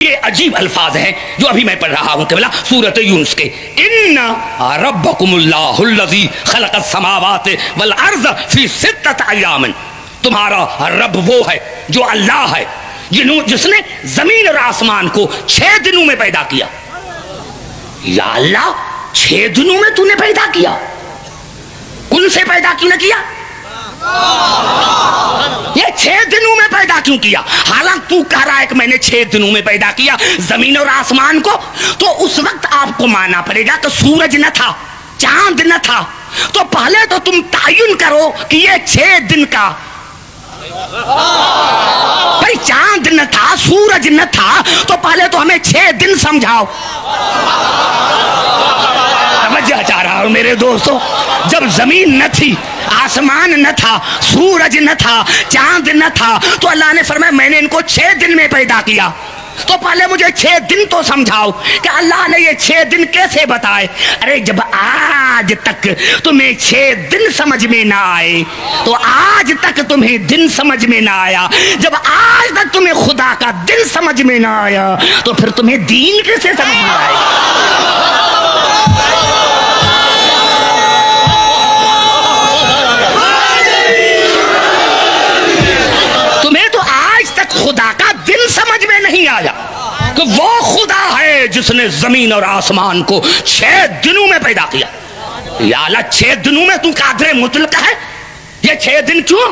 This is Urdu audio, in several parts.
یہ عجیب الفاظ ہیں جو ابھی میں پڑھ رہا ہوں قبلہ سورۃ یونس کے. ان ربکم اللہ الذی خلق السماوات والارض فی ستۃ ایام. تمہارا رب وہ ہے جو اللہ ہے جس نے زمین اور آسمان کو 6 دنوں میں پیدا کیا. یا اللہ 6 دنوں میں تو نے پیدا کیا؟ کن سے پیدا کیوں نہ کیا؟ یہ 6 دنوں میں پیدا کیوں کیا؟ حالانکہ تو کہہ رہا ہے کہ میں نے 6 دنوں میں پیدا کیا زمین اور آسمان کو. تو اس وقت آپ کو ماننا پڑے گا کہ سورج نہ تھا، چاند نہ تھا. تو پہلے تو تم تعین کرو کہ یہ 6 دن کا بھائی چاند نہ تھا، سورج نہ تھا، تو پہلے تو ہمیں 6 دن سمجھاؤ. توجہ چاہ رہا ہوں میرے دوستو. جب زمین نہ تھی، آسمان نہ تھا، سورج نہ تھا، چاند نہ تھا، تو اللہ نے فرمایا میں نے ان کو 6 دن میں پیدا کیا. تو پہلے مجھے 6 دن تو سمجھاؤ کہ اللہ نے یہ 6 دن کیسے بتائے. ارے جب آج تک تمہیں 6 دن سمجھ میں نہ آئے تو آج تک تمہیں دن سمجھ میں نہ آیا. جب آج تک تمہیں خدا کا دن سمجھ میں نہ آیا تو پھر تمہیں دین کیسے سمجھ میں آئے گا؟ تمہیں تو آج تک خدا کا دن سمجھ میں نہیں آیا کہ وہ خدا ہے جس نے زمین اور آسمان کو 6 دنوں میں پیدا کیا. یا اللہ 6 دنوں میں تو قادر مطلق ہے. یہ 6 دن کیوں؟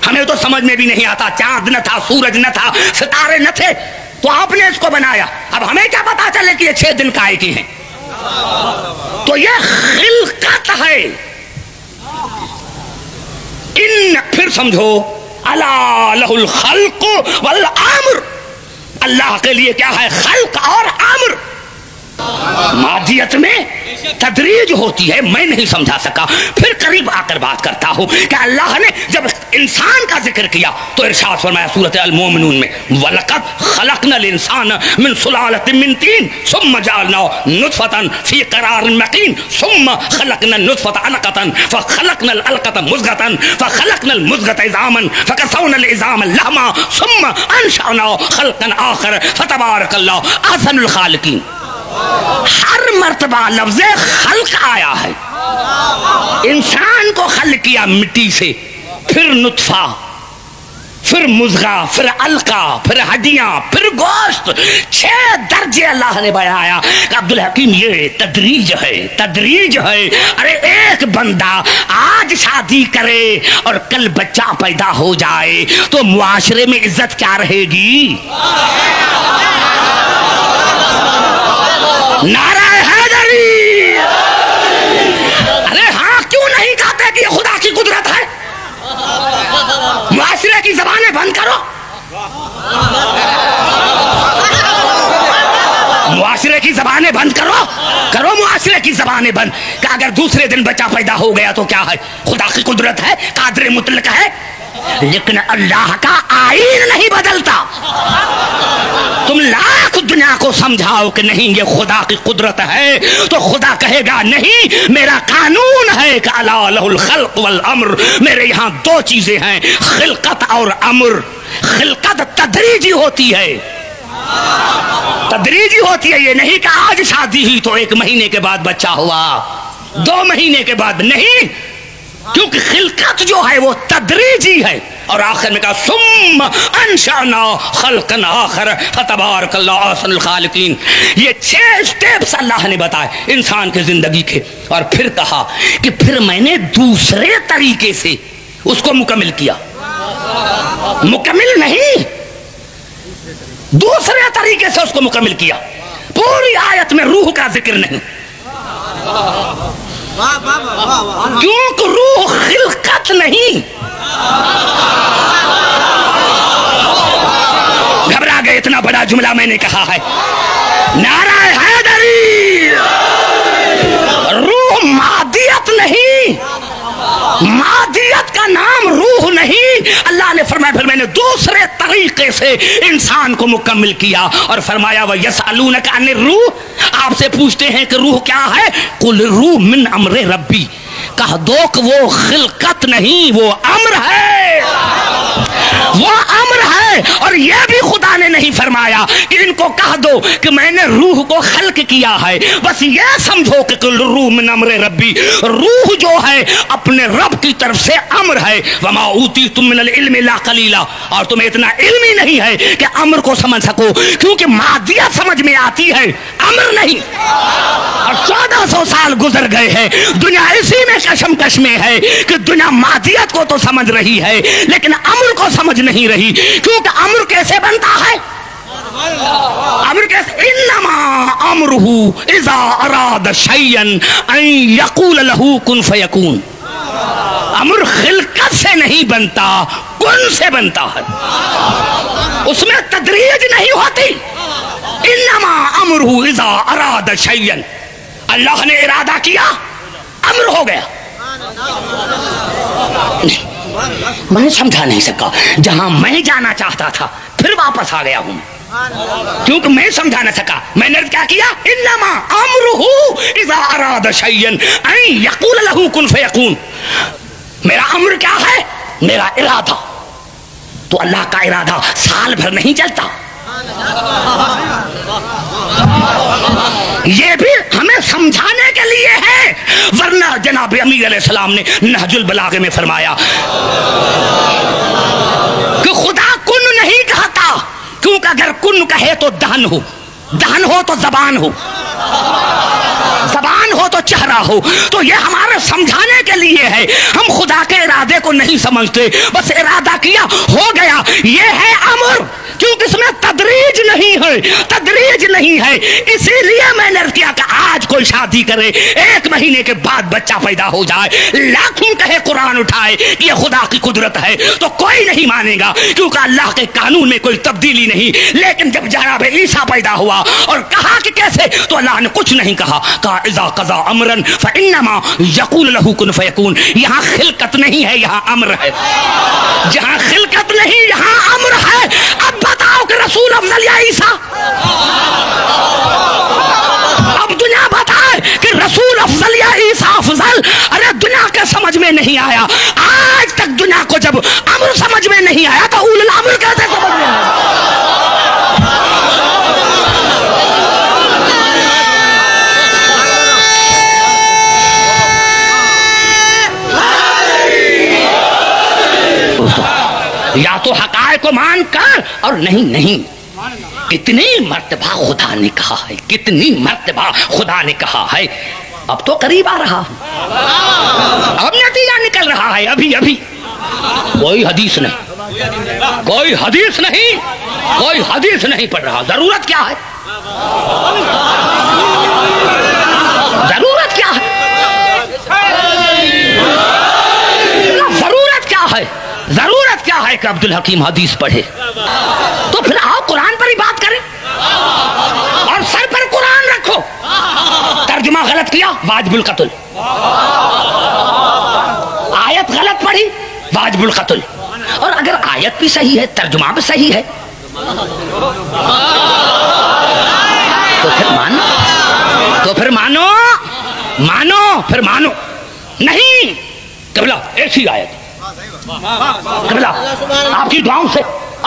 ہمیں تو سمجھ میں بھی نہیں آتا. چاند نہ تھا، سورج نہ تھا، ستارے نہ تھے، تو آپ نے اس کو بنایا. اب ہمیں کیا پتا چلے کہ یہ 6 دن کائے کی ہیں؟ تو یہ خلقت ہے. ان پھر سمجھو الا لہ الخلق والامر. اللہ کے لیے کیا ہے؟ خلق اور امر. مادیت میں تدریج ہوتی ہے، میں نہیں سمجھا سکا. پھر قریب آ کر بات کرتا ہوں کہ اللہ نے جب انسان کا ذکر کیا تو ارشاد فرمایا سورۃ المومنون میں وَلَقَدْ خَلَقْنَا الْإِنسَانَ مِنْ سُلَالَةٍ مِنْ طِينٍ ثُمَّ جَعَلْنَاهُ نُطْفَةً فِي قَرَارٍ مَكِينٍ ثُمَّ خَلَقْنَا النُّطْفَةَ عَلَقَةً فَخَلَقْنَا الْعَلَقَةَ مُضْغَةً فَخَلَقْنَا الْمُضْغَةَ عِظَامًا فَكَسَوْنَا الْعِظَامَ لَحْمًا ثُمَّ أَنشَأْنَاهُ خَلْقًا آخَرَ فَتَبَارَكَ اللَّهُ أَحْسَنُ الْخَالِقِينَ. ہر مرتبہ لفظ خلق آیا ہے. انسان کو خلق کیا مٹی سے، پھر نطفہ، پھر مضغہ، پھر علقہ، پھر ہڈیاں، پھر گوشت. 6 درجے اللہ نے بڑھایا. عبدالحکیم یہ تدریج ہے، تدریج ہے. ارے ایک بندہ آج شادی کرے اور کل بچہ پیدا ہو جائے تو معاشرے میں عزت کیا رہے گی؟ نعرہ حیدری. ارے ہاں کیوں نہیں کہتے کہ یہ خدا کی قدرت ہے؟ معاشرے کی زبانیں بند کرو. معاشرے کی زبانیں بند کرو، کرو معاشرے کی زبانیں بند. کہ اگر دوسرے دن بچہ پیدا ہو گیا تو کیا ہے؟ خدا کی قدرت ہے، قادر مطلق ہے. لیکن اللہ کا آئین نہیں بدلتا. تم لاکھ دنیا کو سمجھاؤ کہ نہیں یہ خدا کی قدرت ہے تو خدا کہے گا نہیں، میرا قانون ہے کہ الا لہ الخلق والامر. میرے یہاں 2 چیزیں ہیں، خلقت اور امر. خلقت تدریجی ہوتی ہے، تدریجی ہوتی ہے. یہ نہیں کہ آج شادی ہوئی تو 1 مہینے کے بعد بچہ ہوا، 2 مہینے کے بعد نہیں. کیونکہ خلقت جو ہے وہ تدریجی ہے. اور آخر میں کہا ثم انشأنا خلقا آخر فتبارک اللہ احسن الخالقین. یہ 6 سٹیپس اللہ نے بتائے انسان کے زندگی کے. اور پھر کہا کہ پھر میں نے دوسرے طریقے سے اس کو مکمل کیا. مکمل نہیں، دوسرے طریقے سے اس کو مکمل کیا. پوری آیت میں روح کا ذکر نہیں، کیونکہ روح خلقت نہیں. گھبرا گئے، اتنا بڑا جملہ میں نے کہا ہے. نعرہ حیدری. روح مادیت نہیں، مادیت کا نام روح نہیں. اللہ نے فرمایا پھر میں نے دوسرے طریقے سے انسان کو مکمل کیا اور فرمایا وَيَسْأَلُونَكَ عَنِ الرُّوحِ. آپ سے پوچھتے ہیں کہ روح کیا ہے؟ قُلْ الرُّوحُ مِنْ أَمْرِ رَبِّي. کہہ دو کہ وہ خلقت نہیں، وہ امر ہے، وہ امر ہے. ہے اور یہ بھی خدا نے نہیں فرمایا کہ ان کو کہہ دو کہ میں نے روح کو خلق کیا ہے، بس یہ سمجھو کہ کل روح من امر ربی، روح جو ہے اپنے رب کی طرف سے امر ہے، وما اوتیتم من العلم الا قلیلا، اور تمہیں اتنا علم ہی نہیں ہے کہ امر کو سمجھ سکو، کیونکہ مادیت سمجھ میں آتی ہے امر نہیں۔ اور 1400 سال گزر گئے ہیں، دنیا اسی میں کشمکش میں ہے کہ دنیا مادیت کو تو سمجھ رہی ہے لیکن امر کو سمجھ نہیں رہی، کیونکہ امر کیسے بنتا ہے؟ امر کیسے؟ انما امرہ اذا اراد شیئا ان یقول لہ کن فیکون۔ امر خلقت سے نہیں بنتا، کن سے بنتا ہے، اس میں تدریج نہیں ہوتی۔ انما امرہ اذا اراد شیئا، اللہ نے ارادہ کیا امر ہو گیا۔ میں سمجھا نہیں سکا، جہاں میں جانا چاہتا تھا پھر واپس آ گیا ہوں، کیونکہ میں سمجھا نہ سکا۔ میں نے کیا کیا؟ انما امرہ اذا اراد شیئا ان یقول لہ کن فیکون۔ میرا امر کیا ہے؟ میرا ارادہ۔ تو اللہ کا ارادہ سال بھر نہیں چلتا، یہ بھی ہمیں سمجھانے کے لیے ہے، ورنہ جناب امیر علیہ السلام نے نہج البلاغہ میں فرمایا کہ خدا کن نہیں کہتا، کیونکہ اگر کن کہے تو دہن ہو، دہن ہو تو زبان ہو، زبان ہو تو چہرہ ہو، تو یہ ہمارے سمجھانے کے لیے ہے۔ ہم خدا کے ارادے کو نہیں سمجھتے، بس ارادہ کیا ہو گیا، یہ ہے امر، کیونکہ اس میں تدریج نہیں ہے، تدریج نہیں ہے۔ اسی لیے میں نے کیا کہ آج کوئی شادی کرے، 1 مہینے کے بعد بچہ پیدا ہو جائے، لاکھوں کہے قرآن اٹھائے کہ یہ خدا کی قدرت ہے، تو کوئی نہیں مانے گا، کیونکہ اللہ کے قانون میں کوئی تبدیلی نہیں۔ لیکن جب جناب عیسیٰ پیدا ہوا اور کہا کہ کیسے، تو اللہ نے کچھ نہیں کہا، کہا اذا قضا امرا فانما یقول له کن فیکون۔ یہاں خلقت نہیں ہے، یہاں امر ہے، جہاں خلقت نہیں یہاں امر ہے۔ اب بتاؤ کہ رسول افضل یا عیسیٰ؟ اب دنیا بتائے کہ رسول افضل یا عیسیٰ افضل؟ ارے دنیا کے سمجھ میں نہیں آیا، آج تک دنیا کو جب امر سمجھ میں نہیں آیا تو اول الامر کیسے سمجھ میں آیا؟ یا تو حقائق کو مان کر، اور نہیں، کتنی مرتبہ خدا نے کہا ہے، کتنی مرتبہ خدا نے کہا ہے، اب تو قریب آ رہا، اب نتیجہ نکل رہا ہے، ابھی کوئی حدیث نہیں، کوئی حدیث نہیں، کوئی حدیث نہیں پڑھ رہا۔ ضرورت کیا ہے؟ ضرورت کیا ہے؟ ضرورت کیا ہے؟ ضرورت کیا ہے کہ عبد الحکیم حدیث پڑھے؟ تو پھر آؤ قرآن پر ہی بات کریں، اور سر پر قرآن رکھو۔ ترجمہ غلط کیا، واجب القتل، آیت غلط پڑھی، واجب القتل، اور اگر آیت بھی صحیح ہے ترجمہ بھی صحیح ہے تو پھر مانو نہیں قبلہ ایسی آیت قبلہ آپ کی دعاؤں سے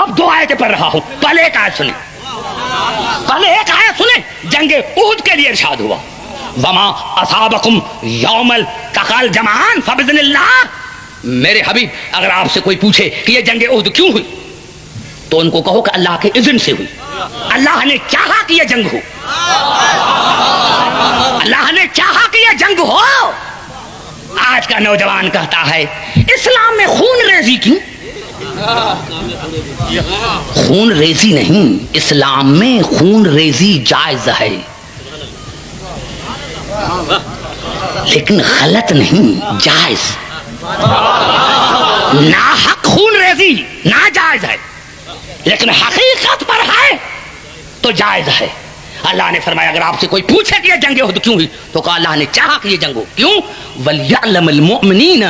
اب 2 آیتیں پڑھ رہا ہوں، پہلے ایک آیت سنیں، جنگ احد کے لیے ارشاد ہوا وما اصابکم یوم التقى الجمعان فباذن اللہ۔ میرے حبیب اگر آپ سے کوئی پوچھے کہ یہ جنگ احد کیوں ہوئی تو ان کو کہو کہ اللہ کے اذن سے ہوئی، اللہ نے چاہا کہ یہ جنگ ہو، اللہ نے چاہا کہ یہ جنگ ہو۔ آج کا نوجوان کہتا ہے اسلام میں خون ریزی کیوں؟ خون ریزی نہیں، اسلام میں خون ریزی جائز ہے، لیکن غلط نہیں، جائز۔ ناحق خون ریزی ناجائز ہے، لیکن حقیقت پر ہے تو جائز ہے۔ اللہ نے فرمایا اگر آپ سے کوئی پوچھے کہ یہ جنگ احد کیوں ہوئی تو کہا اللہ نے چاہا کہ یہ جنگ ہو، کیوں؟ وَلْيَعْلَمَ الْمُؤْمِنِينَ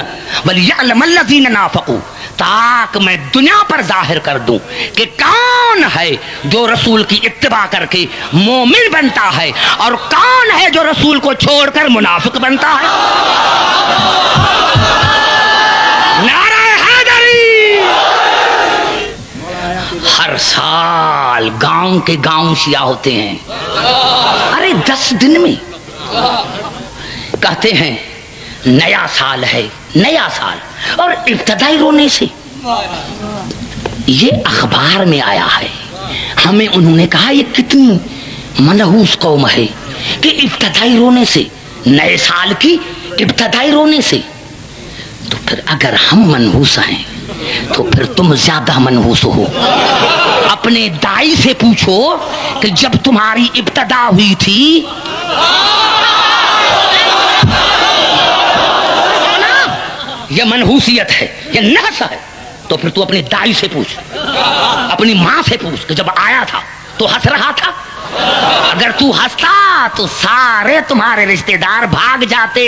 وَلْيَعْلَمَ الَّذِينَ نَافَقُوا، تاکہ میں دنیا پر ظاہر کر دوں کہ کون ہے جو رسول کی اتباع کر کے مومن بنتا ہے اور کون ہے جو رسول کو چھوڑ کر منافق بنتا ہے۔ نعرہ حیدری! ہر سال گاؤں کے گاؤں شیعہ ہوتے ہیں. ارے 10 دن میں کہتے ہیں نیا سال ہے، نیا سال، اور ابتدائی رونے سے. یہ اخبار میں آیا ہے. ہمیں انہوں نے کہا یہ کتنی منحوس قوم ہے کہ ابتدائی رونے سے، نئے سال کی ابتدائی رونے سے. تو پھر اگر ہم منحوس ہیں تو پھر تم زیادہ منحوس ہو. اپنے دائی سے پوچھو کہ جب تمہاری ابتدا ہوئی تھی یہ منحوسیت ہے، یہ نحس ہے، تو پھر تو اپنے دائی سے پوچھ، اپنی ماں سے پوچھ کہ جب آیا تھا تو ہنس رہا تھا. اگر تو ہنستا تو سارے تمہارے رشتہ دار بھاگ جاتے.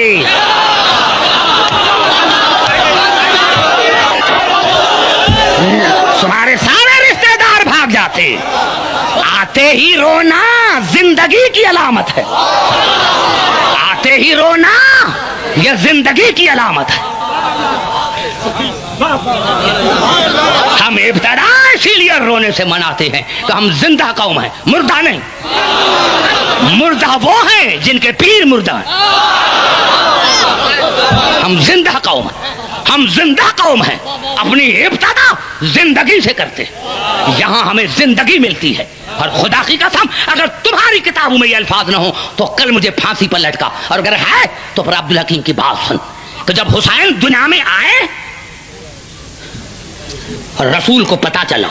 تمہارے سارے رشتہ دار بھاگ جاتے. آتے ہی رونا زندگی کی علامت ہے. آتے ہی رونا یہ زندگی کی علامت ہے. ہم ابتدا اسی لیے رونے سے مناتے ہیں کہ ہم زندہ قوم ہیں، مردہ نہیں. مردہ وہ ہیں جن کے پیر مردہ ہیں. ہم زندہ قوم ہیں، ہم زندہ قوم ہیں. اپنی ابتدا زندگی سے کرتے ہیں. یہاں ہمیں زندگی ملتی ہے. اور خدا کی قسم اگر تمہاری کتابوں میں یہ الفاظ نہ ہوں تو کل مجھے پھانسی پر لٹکا. اور اگر ہے تو پھر عبدالحکیم کی بات سن کہ جب حسین دنیا میں آئے اور رسول کو پتا چلا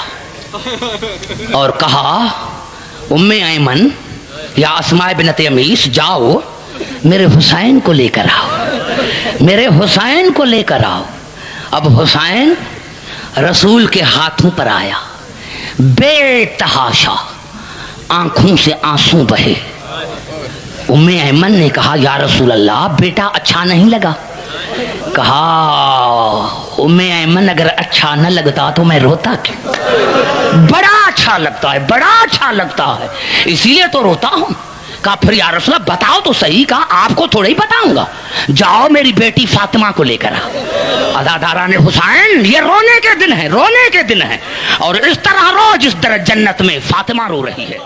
اور کہا ام ایمن یا اسماء بنت امیس جاؤ میرے حسین کو لے کر آؤ، میرے حسین کو لے کر آؤ. اب حسین رسول کے ہاتھوں پر آیا، بے تحاشا آنکھوں سے آنسو بہے. ام ایمن نے کہا یا رسول اللہ بیٹا اچھا نہیں لگا. کہا ام ایمن اگر اچھا نہ لگتا تو میں روتا کیوں؟ بڑا اچھا لگتا ہے، بڑا اچھا لگتا ہے، اسی لیے تو روتا ہوں. کہا پھر یا رسول اللہ بتاؤ تو صحیح. کہا آپ کو تھوڑا ہی بتاؤں گا، جاؤ میری بیٹی فاطمہ کو لے کر آ. ادادارہ نے حسین یہ رونے کے دن ہیں، رونے کے دن ہیں، اور اس طرح رو جس طرح جنت میں فاطمہ رو رہی ہے.